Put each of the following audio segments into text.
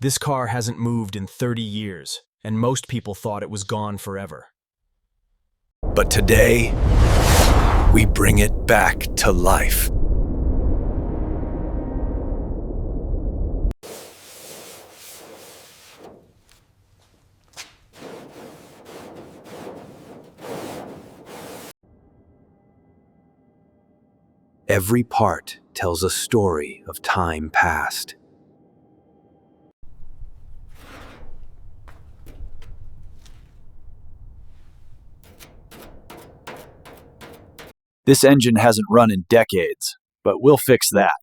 This car hasn't moved in 30 years, and most people thought it was gone forever. But today, we bring it back to life. Every part tells a story of time past. This engine hasn't run in decades, but we'll fix that.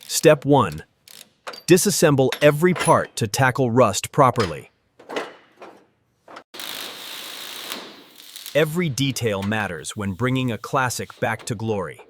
Step 1. Disassemble every part to tackle rust properly. Every detail matters when bringing a classic back to glory.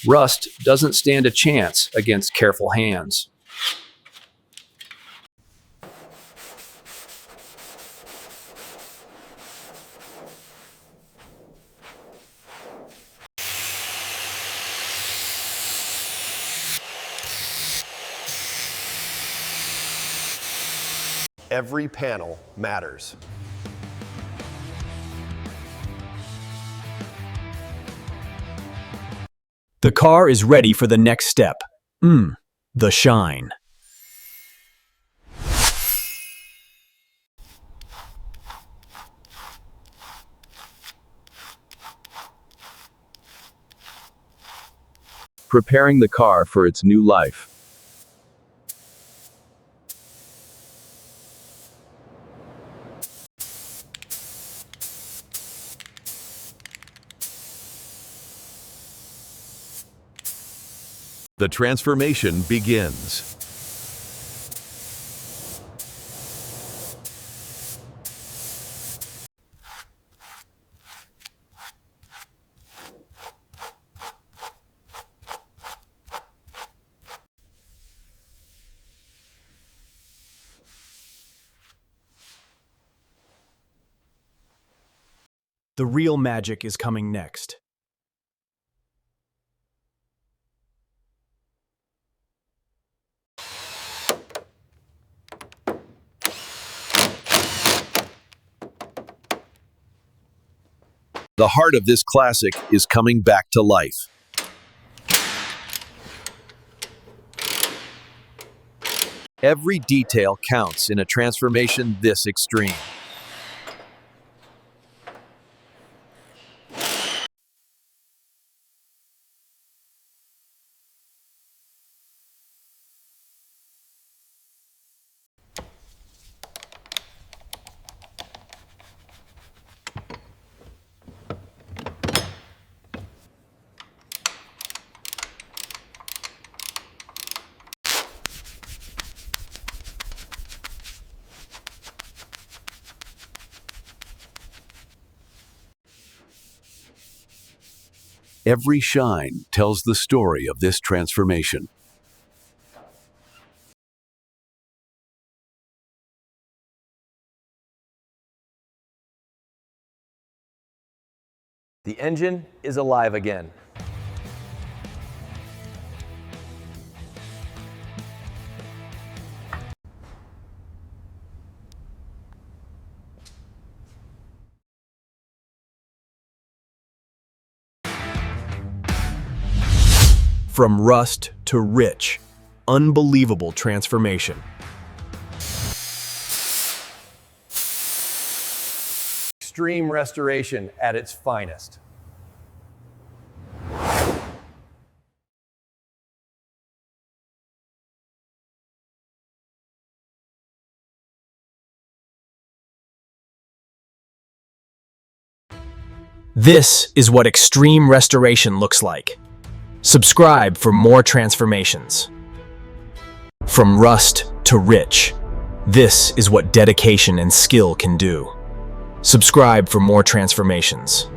Rust doesn't stand a chance against careful hands. Every panel matters. The car is ready for the next step. The shine. Preparing the car for its new life. The transformation begins. The real magic is coming next. The heart of this classic is coming back to life. Every detail counts in a transformation this extreme. Every shine tells the story of this transformation. The engine is alive again. From rust to rich, unbelievable transformation. Extreme restoration at its finest. This is what extreme restoration looks like. Subscribe for more transformations. From rust to rich, this is what dedication and skill can do. Subscribe for more transformations.